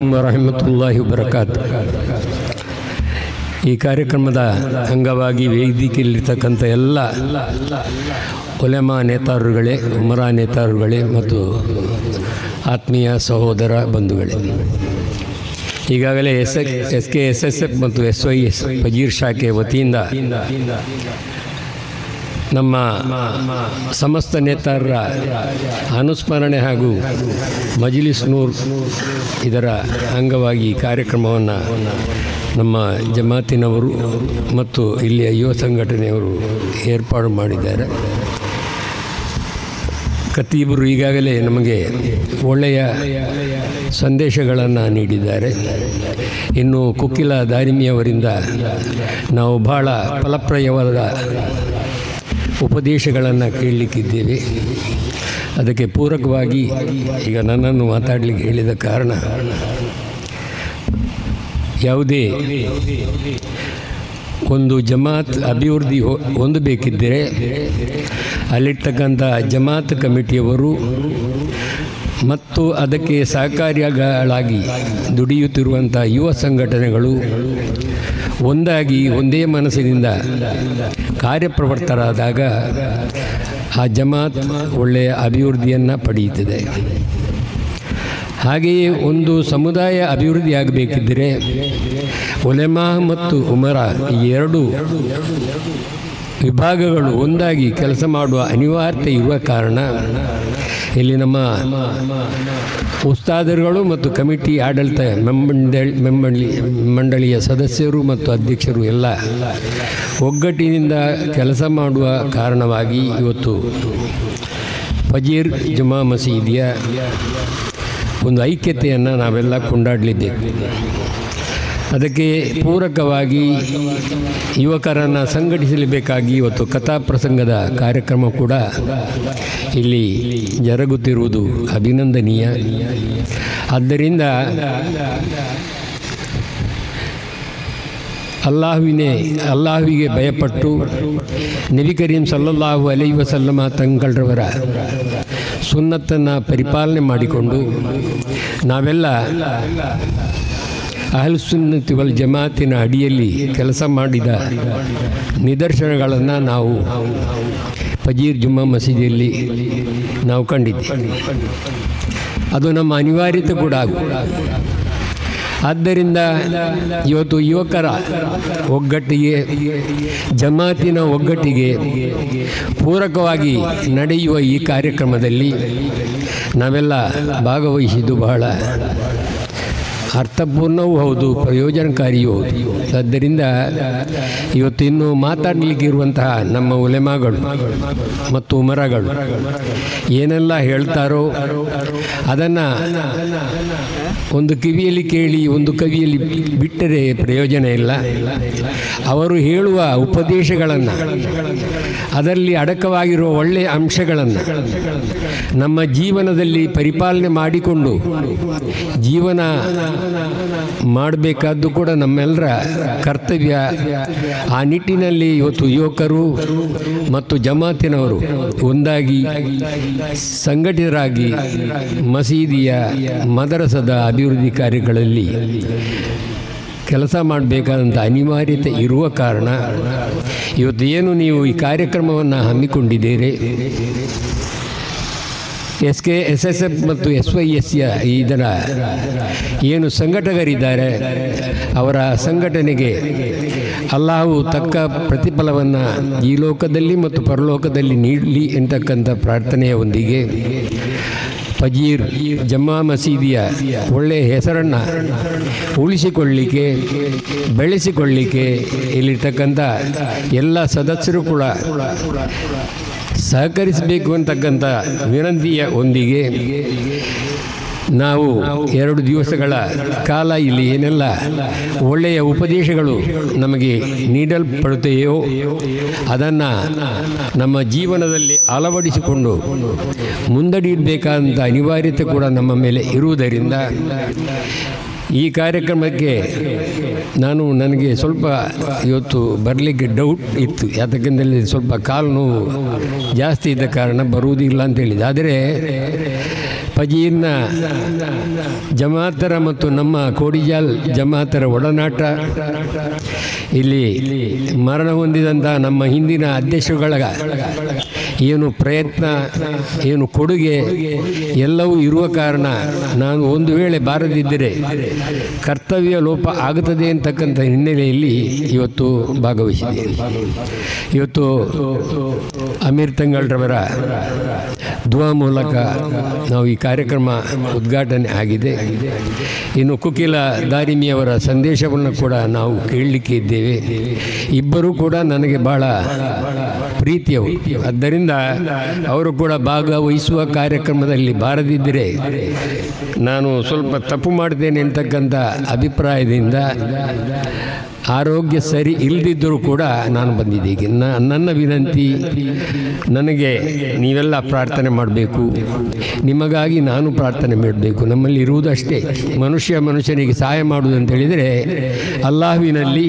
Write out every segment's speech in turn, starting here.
ವರಹಮತುಲ್ಲಾಹಿ ವಬರಕಾತು. ಈ ಕಾರ್ಯಕ್ರಮದ ಅಂಗವಾಗಿ ವೇದಿಕೆಯಲ್ಲಿರ್ತಕ್ಕಂಥ ಎಲ್ಲ ಉಲೆಮಾ ನೇತಾರರುಗಳೇ, ಉಮರಾ ನೇತಾರರುಗಳೇ ಮತ್ತು ಆತ್ಮೀಯ ಸಹೋದರ ಬಂಧುಗಳೇ, ಈಗಾಗಲೇ SKSSF ಮತ್ತು SYS ಫಜೀರ್ ಶಾಖೆ ವತಿಯಿಂದ ನಮ್ಮ ಸಮಸ್ತ ನೇತಾರರ ಅನುಸ್ಮರಣೆ ಹಾಗೂ ಮಜ್ಲಿಸ್ ನೂರ್ ಇದರ ಅಂಗವಾಗಿ ಕಾರ್ಯಕ್ರಮವನ್ನು ನಮ್ಮ ಜಮಾತಿನವರು ಮತ್ತು ಇಲ್ಲಿಯ ಯುವ ಸಂಘಟನೆಯವರು ಏರ್ಪಾಡು ಮಾಡಿದ್ದಾರೆ. ಖತೀಬರು ಈಗಾಗಲೇ ನಮಗೆ ಒಳ್ಳೆಯ ಸಂದೇಶಗಳನ್ನು ನೀಡಿದ್ದಾರೆ. ಇನ್ನು ಕುಕ್ಕಿಲ ದಾರಿಮಿಯವರಿಂದ ನಾವು ಬಹಳ ಫಲಪ್ರಯವಾದ ಉಪದೇಶಗಳನ್ನು ಕೇಳಲಿಕ್ಕಿದ್ದೇವೆ. ಅದಕ್ಕೆ ಪೂರಕವಾಗಿ ಈಗ ನನ್ನನ್ನು ಮಾತಾಡಲಿಕ್ಕೆ ಹೇಳಿದ ಕಾರಣ, ಯಾವುದೇ ಒಂದು ಜಮಾತ್ ಅಭಿವೃದ್ಧಿ ಹೊಂದಬೇಕಿದ್ದರೆ ಅಲ್ಲಿರ್ತಕ್ಕಂಥ ಜಮಾತ್ ಕಮಿಟಿಯವರು ಮತ್ತು ಅದಕ್ಕೆ ಸಹಕಾರಿಗಳಾಗಿ ದುಡಿಯುತ್ತಿರುವಂಥ ಯುವ ಸಂಘಟನೆಗಳು ಒಂದಾಗಿ ಒಂದೇ ಮನಸ್ಸಿನಿಂದ ಕಾರ್ಯಪ್ರವೃತ್ತರಾದಾಗ ಆ ಜಮಾತ್ ಒಳ್ಳೆಯ ಅಭಿವೃದ್ಧಿಯನ್ನು ಪಡೆಯುತ್ತದೆ. ಹಾಗೆಯೇ ಒಂದು ಸಮುದಾಯ ಅಭಿವೃದ್ಧಿ ಆಗಬೇಕಿದ್ದರೆ ಉಲೆಮಾ ಮತ್ತು ಉಮರಾ ಈ ಎರಡು ವಿಭಾಗಗಳು ಒಂದಾಗಿ ಕೆಲಸ ಮಾಡುವ ಅನಿವಾರ್ಯತೆ ಇರುವ ಕಾರಣ ಇಲ್ಲಿ ನಮ್ಮ ಉಸ್ತಾದರುಗಳು ಮತ್ತು ಕಮಿಟಿ ಆಡಳಿತ ಮಂಡಳಿಯ ಸದಸ್ಯರು ಮತ್ತು ಅಧ್ಯಕ್ಷರು ಎಲ್ಲ ಒಗ್ಗಟ್ಟಿನಿಂದ ಕೆಲಸ ಮಾಡುವ ಕಾರಣವಾಗಿ ಇವತ್ತು ಫಜೀರ್ ಜುಮಾ ಮಸೀದಿಯ ಒಂದು ಐಕ್ಯತೆಯನ್ನು ನಾವೆಲ್ಲ ಕೊಂಡಾಡಲಿದ್ದೇವೆ. ಅದಕ್ಕೆ ಪೂರಕವಾಗಿ ಯುವಕರನ್ನು ಸಂಘಟಿಸಲೇಬೇಕಾಗಿ ಇವತ್ತು ಕಥಾ ಪ್ರಸಂಗದ ಕಾರ್ಯಕ್ರಮ ಕೂಡ ಇಲ್ಲಿ ಜರುಗುತ್ತಿರುವುದು ಅಭಿನಂದನೀಯ. ಆದ್ದರಿಂದ ಅಲ್ಲಾಹುವಿಗೆ ಭಯಪಟ್ಟು ನಬಿ ಕರೀಂ ಸಲ್ಲಲ್ಲಾಹು ಅಲೈಹಿ ವಸಲ್ಲಮ ತಂಗಳರವರ ಸುನ್ನತ್ತನ್ನು ಪರಿಪಾಲನೆ ಮಾಡಿಕೊಂಡು ನಾವೆಲ್ಲ ಅಹ್ಲುಸ್ ಸುನ್ನತಿ ವಲ್ ಜಮಾತಿನ ಅಡಿಯಲ್ಲಿ ಕೆಲಸ ಮಾಡಿದ ನಿದರ್ಶನಗಳನ್ನು ನಾವು ಫಜೀರ್ ಜುಮ್ಮಾ ಮಸೀದಿಯಲ್ಲಿ ನಾವು ಕಂಡಿದ್ದೇವೆ. ಅದು ನಮ್ಮ ಅನಿವಾರ್ಯತೆ ಕೂಡ ಆದ್ದರಿಂದ ಇವತ್ತು ಯುವಕರ ಒಗ್ಗಟ್ಟಿಗೆ, ಜಮಾತಿನ ಒಗ್ಗಟ್ಟಿಗೆ ಪೂರಕವಾಗಿ ನಡೆಯುವ ಈ ಕಾರ್ಯಕ್ರಮದಲ್ಲಿ ನಾವೆಲ್ಲ ಭಾಗವಹಿಸಿದ್ದು ಬಹಳ ಅರ್ಥಪೂರ್ಣವೂ ಹೌದು, ಪ್ರಯೋಜನಕಾರಿಯೂ ಹೌದು. ಆದ್ದರಿಂದ ಇವತ್ತು ಇನ್ನು ಮಾತಾಡಲಿಕ್ಕಿರುವಂತಹ ನಮ್ಮ ಉಲೆಮಾಗಳು ಮತ್ತು ಉಮರಾಗಳು ಏನೆಲ್ಲ ಹೇಳ್ತಾರೋ ಅದನ್ನು ಒಂದು ಕಿವಿಯಲ್ಲಿ ಕೇಳಿ ಒಂದು ಕವಿಯಲ್ಲಿ ಬಿಟ್ಟರೆ ಪ್ರಯೋಜನ ಇಲ್ಲ. ಅವರು ಹೇಳುವ ಉಪದೇಶಗಳನ್ನು, ಅದರಲ್ಲಿ ಅಡಕವಾಗಿರುವ ಒಳ್ಳೆಯ ಅಂಶಗಳನ್ನು ನಮ್ಮ ಜೀವನದಲ್ಲಿ ಪರಿಪಾಲನೆ ಮಾಡಿಕೊಂಡು ಜೀವನ ಮಾಡಬೇಕಾದ್ದು ಕೂಡ ನಮ್ಮೆಲ್ಲರ ಕರ್ತವ್ಯ. ಆ ನಿಟ್ಟಿನಲ್ಲಿ ಇವತ್ತು ಯುವಕರು ಮತ್ತು ಜಮಾತಿನವರು ಒಂದಾಗಿ ಸಂಘಟಿತರಾಗಿ ಮಸೀದಿಯ ಮದರಸದ ಅಭಿವೃದ್ಧಿ ಕಾರ್ಯಗಳಲ್ಲಿ ಕೆಲಸ ಮಾಡಬೇಕಾದಂಥ ಅನಿವಾರ್ಯತೆ ಇರುವ ಕಾರಣ ಇವತ್ತು ಏನು ನೀವು ಈ ಕಾರ್ಯಕ್ರಮವನ್ನು ಹಮ್ಮಿಕೊಂಡಿದ್ದೀರಿ, SKSSF ಮತ್ತು SYS ಇದರ ಏನು ಸಂಘಟಕರಿದ್ದಾರೆ ಅವರ ಸಂಘಟನೆಗೆ ಅಲ್ಲಾಹು ತಕ್ಕ ಪ್ರತಿಫಲವನ್ನು ಈ ಲೋಕದಲ್ಲಿ ಮತ್ತು ಪರಲೋಕದಲ್ಲಿ ನೀಡಲಿ ಎಂತಕ್ಕಂಥ ಪ್ರಾರ್ಥನೆಯೊಂದಿಗೆ ಫಜೀರ್ ಜಮ್ಮಾ ಮಸೀದಿಯ ಒಳ್ಳೆಯ ಹೆಸರನ್ನು ಉಳಿಸಿಕೊಳ್ಳಲಿಕ್ಕೆ, ಬೆಳೆಸಿಕೊಳ್ಳಲಿಕ್ಕೆ ಇಲ್ಲಿರ್ತಕ್ಕಂಥ ಎಲ್ಲ ಸದಸ್ಯರು ಕೂಡ ಸಹಕರಿಸಬೇಕು ಅಂತಕ್ಕಂಥ ವಿನಂತಿಯ ಒಂದಿಗೆ ನಾವು 2 ದಿವಸಗಳ ಕಾಲ ಇಲ್ಲಿ ಏನೆಲ್ಲ ಒಳ್ಳೆಯ ಉಪದೇಶಗಳು ನಮಗೆ ನೀಡಲ್ಪಡುತ್ತೆಯೋ ಅದನ್ನು ನಮ್ಮ ಜೀವನದಲ್ಲಿ ಅಳವಡಿಸಿಕೊಂಡು ಮುಂದಡಿಯಬೇಕಾದಂಥ ಅನಿವಾರ್ಯತೆ ಕೂಡ ನಮ್ಮ ಮೇಲೆ ಇರುವುದರಿಂದ ಈ ಕಾರ್ಯಕ್ರಮಕ್ಕೆ ನನಗೆ ಸ್ವಲ್ಪ ಇವತ್ತು ಬರಲಿಕ್ಕೆ ಡೌಟ್ ಇತ್ತು. ಯಾತಕ್ಕೆಂದರೆ ಸ್ವಲ್ಪ ಕಾಲು ನೋವು ಜಾಸ್ತಿ ಇದ್ದ ಕಾರಣ ಬರುವುದಿಲ್ಲ ಅಂತ ಹೇಳಿದೆ. ಆದರೆ ಫಜೀರ್ನ ಜಮಾತರ ಮತ್ತು ನಮ್ಮ ಕೋಡಿಜಾಲ್ ಜಮಾತರ ಒಡನಾಟ, ಇಲ್ಲಿ ಮರಣ ಹೊಂದಿದಂಥ ನಮ್ಮ ಹಿಂದಿನ ಅಧ್ಯಕ್ಷರುಗಳ ಏನು ಪ್ರಯತ್ನ, ಏನು ಕೊಡುಗೆ ಎಲ್ಲವೂ ಇರುವ ಕಾರಣ ನಾನು ಒಂದು ವೇಳೆ ಬಾರದಿದ್ದರೆ ಕರ್ತವ್ಯ ಲೋಪ ಆಗುತ್ತದೆ ಅಂತಕ್ಕಂಥ ಹಿನ್ನೆಲೆಯಲ್ಲಿ ಇವತ್ತು ಭಾಗವಹಿಸಿದ್ದೇನೆ. ಇವತ್ತು ಅಮೀರ್ ತಂಗಳ್ರವರ ದುವಾ ಮೂಲಕ ನಾವು ಈ ಕಾರ್ಯಕ್ರಮ ಉದ್ಘಾಟನೆ ಆಗಿದೆ. ಇನ್ನು ಕುಕಿಲ ದಾರಿಮಿಯವರ ಸಂದೇಶವನ್ನು ಕೂಡ ನಾವು ಕೇಳಲಿಕ್ಕೆ ಇದ್ದೇವೆ. ಇಬ್ಬರೂ ಕೂಡ ನನಗೆ ಬಹಳ ಪ್ರೀತಿಯವರು. ಆದ್ದರಿಂದ ಅವರು ಕೂಡ ಭಾಗವಹಿಸುವ ಕಾರ್ಯಕ್ರಮದಲ್ಲಿ ಬಾರದಿದ್ದರೆ ನಾನು ಸ್ವಲ್ಪ ತಪ್ಪು ಮಾಡ್ತೇನೆ ಅಂತಕ್ಕಂಥ ಅಭಿಪ್ರಾಯದಿಂದ ಆರೋಗ್ಯ ಸರಿ ಇಲ್ಲದಿದ್ದರೂ ಕೂಡ ನಾನು ಬಂದಿದ್ದೇನೆ. ನನ್ನ ವಿನಂತಿ, ನನಗೆ ನೀವೆಲ್ಲ ಪ್ರಾರ್ಥನೆ ಮಾಡಬೇಕು, ನಿಮಗಾಗಿ ನಾನು ಪ್ರಾರ್ಥನೆ ಮಾಡಬೇಕು. ನಮ್ಮಲ್ಲಿ ಇರುವುದು ಅಷ್ಟೇ, ಮನುಷ್ಯನಿಗೆ ಸಹಾಯ ಮಾಡುವುದು ಅಂತ ಹೇಳಿದರೆ ಅಲ್ಲಾಹುವಿನಲ್ಲಿ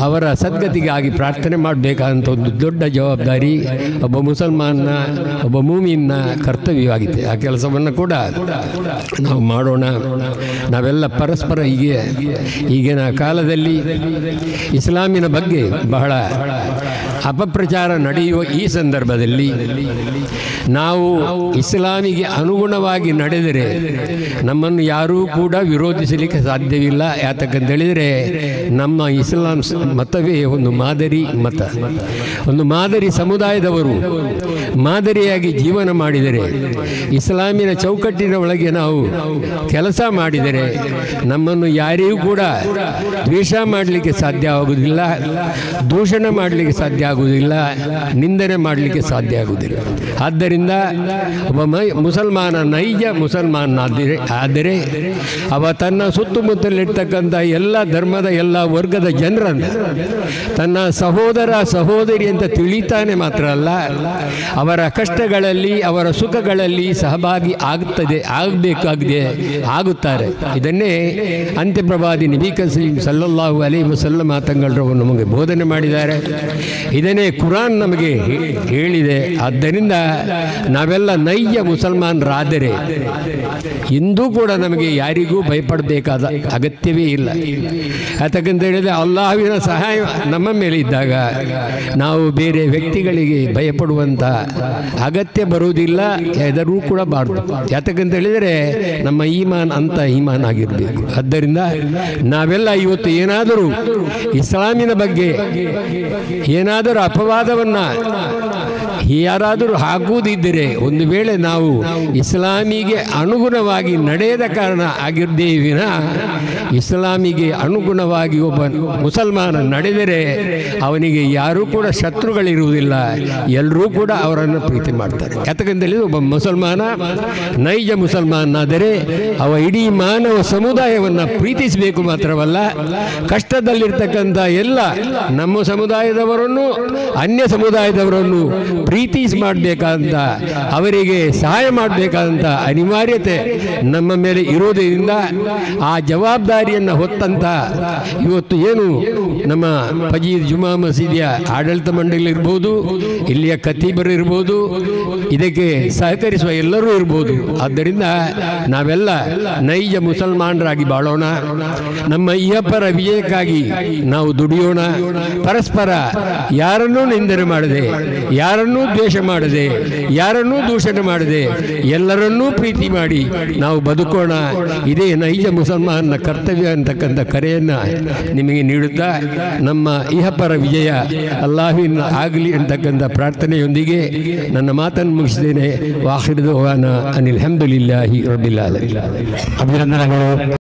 ಅವರ ಸದ್ಗತಿಗಾಗಿ ಪ್ರಾರ್ಥನೆ ಮಾಡಬೇಕಾದಂಥ ಒಂದು ದೊಡ್ಡ ಜವಾಬ್ದಾರಿ ಒಬ್ಬ ಮುಸಲ್ಮಾನ, ಒಬ್ಬ ಮೂಮಿನ್ನ ಕರ್ತವ್ಯವಾಗಿದೆ. ಆ ಕೆಲಸವನ್ನು ಕೂಡ ನಾವು ಮಾಡೋಣ. ನಾವೆಲ್ಲ ಪರಸ್ಪರ ಈಗಿನ ಕಾಲದಲ್ಲಿ ಇಸ್ಲಾಮಿನ ಬಗ್ಗೆ ಬಹಳ ಅಪಪ್ರಚಾರ ನಡೆಯುವ ಈ ಸಂದರ್ಭದಲ್ಲಿ ನಾವು ಇಸ್ಲಾಮಿಗೆ ಅನುಗುಣವಾಗಿ ನಡೆದರೆ ನಮ್ಮನ್ನು ಯಾರೂ ಕೂಡ ವಿರೋಧಿಸಲಿಕ್ಕೆ ಸಾಧ್ಯವಿಲ್ಲ. ಯಾತಕ್ಕಂತ ಹೇಳಿದರೆ ನಮ್ಮ ಇಸ್ಲಾಂ ಮತವೇ ಒಂದು ಮಾದರಿ ಮತ. ಒಂದು ಮಾದರಿ ಸಮುದಾಯದವರು ಮಾದರಿಯಾಗಿ ಜೀವನ ಮಾಡಿದರೆ, ಇಸ್ಲಾಮಿನ ಚೌಕಟ್ಟಿನ ಒಳಗೆ ನಾವು ಕೆಲಸ ಮಾಡಿದರೆ ನಮ್ಮನ್ನು ಯಾರಿಗೂ ಕೂಡ ದ್ವೇಷ ಮಾಡಲಿಕ್ಕೆ ಸಾಧ್ಯ ಆಗುವುದಿಲ್ಲ, ದೂಷಣೆ ಮಾಡಲಿಕ್ಕೆ ಸಾಧ್ಯ ಆಗುವುದಿಲ್ಲ, ನಿಂದನೆ ಮಾಡಲಿಕ್ಕೆ ಸಾಧ್ಯ ಆಗುವುದಿಲ್ಲ. ಆದ್ದರಿಂದ ಒಬ್ಬ ಮುಸಲ್ಮಾನ ನೈಜ ಮುಸಲ್ಮಾನ ಆದರೆ ಅವ ತನ್ನ ಸುತ್ತಮುತ್ತಲಿರ್ತಕ್ಕಂಥ ಎಲ್ಲ ಧರ್ಮದ ಎಲ್ಲ ವರ್ಗದ ಜನರನ್ನು ತನ್ನ ಸಹೋದರ ಸಹೋದರಿ ಅಂತ ತಿಳಿತಾನೆ ಮಾತ್ರ ಅಲ್ಲ, ಅವರ ಕಷ್ಟಗಳಲ್ಲಿ ಅವರ ಸುಖಗಳಲ್ಲಿ ಸಹಭಾಗಿ ಆಗುತ್ತಾರೆ. ಇದನ್ನೇ ಅಂತ್ಯಪ್ರವಾದಿ ನಬಿ ಕರೀಂ ಸಲ್ಲಲ್ಲಾಹು ಅಲೈಹಿ ವಸಲ್ಲಂ ತಂಗಳ್ರವರು ನಮಗೆ ಬೋಧನೆ ಮಾಡಿದ್ದಾರೆ. ಇದನ್ನೇ ಕುರಾನ್ ನಮಗೆ ಹೇಳಿದೆ. ಆದ್ದರಿಂದ ನಾವೆಲ್ಲ ನೈಜ ಮುಸಲ್ಮಾನರಾದರೆ ಇಂದೂ ಕೂಡ ನಮಗೆ ಯಾರಿಗೂ ಭಯಪಡಬೇಕಾದ ಅಗತ್ಯವೇ ಇಲ್ಲ. ಯಾತಕ್ಕಂತ ಹೇಳಿದರೆ ಅಲ್ಲಾಹುವಿನ ಸಹಾಯ ನಮ್ಮ ಮೇಲೆ ಇದ್ದಾಗ ನಾವು ಬೇರೆ ವ್ಯಕ್ತಿಗಳಿಗೆ ಭಯಪಡುವಂಥ ಅಗತ್ಯ ಬರುವುದಿಲ್ಲ, ಎದುರೂ ಕೂಡ ಬಾರದು. ಯಾತಕ್ಕಂತ ಹೇಳಿದರೆ ನಮ್ಮ ಈಮಾನ್ ಅಂತ ಈಮಾನ್ ಆಗಿರಬೇಕು. ಆದ್ದರಿಂದ ನಾವೆಲ್ಲ ಇವತ್ತು ಏನಾದರೂ ಇಸ್ಲಾಮಿನ ಬಗ್ಗೆ ಏನಾದರೂ ಅಪವಾದವನ್ನು ಯಾರಾದರೂ ಹಾಕುವುದಿದ್ದರೆ, ಒಂದು ವೇಳೆ ನಾವು ಇಸ್ಲಾಮಿಗೆ ಅನುಗುಣವಾಗಿ ನಡೆಯದ ಕಾರಣ ಆಗಿದ್ದೇವಿನ ಇಸ್ಲಾಮಿಗೆ ಅನುಗುಣವಾಗಿ ಒಬ್ಬ ಮುಸಲ್ಮಾನ ನಡೆದರೆ ಅವನಿಗೆ ಯಾರೂ ಕೂಡ ಶತ್ರುಗಳಿರುವುದಿಲ್ಲ, ಎಲ್ಲರೂ ಕೂಡ ಅವರನ್ನು ಪ್ರೀತಿ ಮಾಡ್ತಾರೆ. ಯಾತಕ್ಕಂತೇಳಿ ಒಬ್ಬ ಮುಸಲ್ಮಾನ ನೈಜ ಮುಸಲ್ಮಾನಾದರೆ ಅವ ಇಡೀ ಮಾನವ ಸಮುದಾಯವನ್ನು ಪ್ರೀತಿಸಬೇಕು ಮಾತ್ರವಲ್ಲ, ಕಷ್ಟದಲ್ಲಿರ್ತಕ್ಕಂಥ ಎಲ್ಲ ನಮ್ಮ ಸಮುದಾಯದವರನ್ನು ಅನ್ಯ ಸಮುದಾಯದವರನ್ನು ಪ್ರೀತಿ ಮಾಡಬೇಕಾದಂಥ, ಅವರಿಗೆ ಸಹಾಯ ಮಾಡಬೇಕಾದಂಥ ಅನಿವಾರ್ಯತೆ ನಮ್ಮ ಮೇಲೆ ಇರೋದರಿಂದ ಆ ಜವಾಬ್ದಾರಿಯನ್ನು ಹೊತ್ತಂತ ಇವತ್ತು ಏನು ನಮ್ಮ ಫಜೀರ್ ಜುಮಾ ಮಸೀದಿಯ ಆಡಳಿತ ಮಂಡಳಿ ಇರ್ಬೋದು, ಇಲ್ಲಿಯ ಖತೀಬರು ಇರ್ಬೋದು, ಇದಕ್ಕೆ ಸಹಕರಿಸುವ ಎಲ್ಲರೂ ಇರ್ಬೋದು. ಆದ್ದರಿಂದ ನಾವೆಲ್ಲ ನೈಜ ಮುಸಲ್ಮಾನರಾಗಿ ಬಾಳೋಣ, ನಮ್ಮ ಇಹಪರ ವಿಜಯಕ್ಕಾಗಿ ನಾವು ದುಡಿಯೋಣ. ಪರಸ್ಪರ ಯಾರನ್ನೂ ನಿಂದನೆ ಮಾಡದೆ, ಯಾರನ್ನೂ ದ್ವೇಷ ಮಾಡದೆ, ಯಾರನ್ನೂ ದೂಷಣೆ ಮಾಡದೆ, ಎಲ್ಲರನ್ನೂ ಪ್ರೀತಿ ಮಾಡಿ ನಾವು ಬದುಕೋಣ. ಇದೇ ನೈಜ ಮುಸಲ್ಮಾನನ ಕರ್ತವ್ಯ ಅಂತಕ್ಕಂಥ ಕರೆಯನ್ನು ನಿಮಗೆ ನೀಡುತ್ತಾ ನಮ್ಮ ಇಹಪರ ವಿಜಯ ಅಲ್ಲಾಹುವಿನ ಆಗಲಿ ಅಂತಕ್ಕಂಥ ಪ್ರಾರ್ಥನೆಯೊಂದಿಗೆ ನನ್ನ ಮಾತನ್ನು ಮುಗಿಸಿದ್ದೇನೆ. ವಾಹಿರ್ ದವಾನ ಅನಿಲ್ ಹಮ್ದುಲಿಲ್ಲಾಹಿ ರಬ್ಬಿಲ್ ಆಲಮೀನ್. ಅಭಿನಂದನೆಗಳು.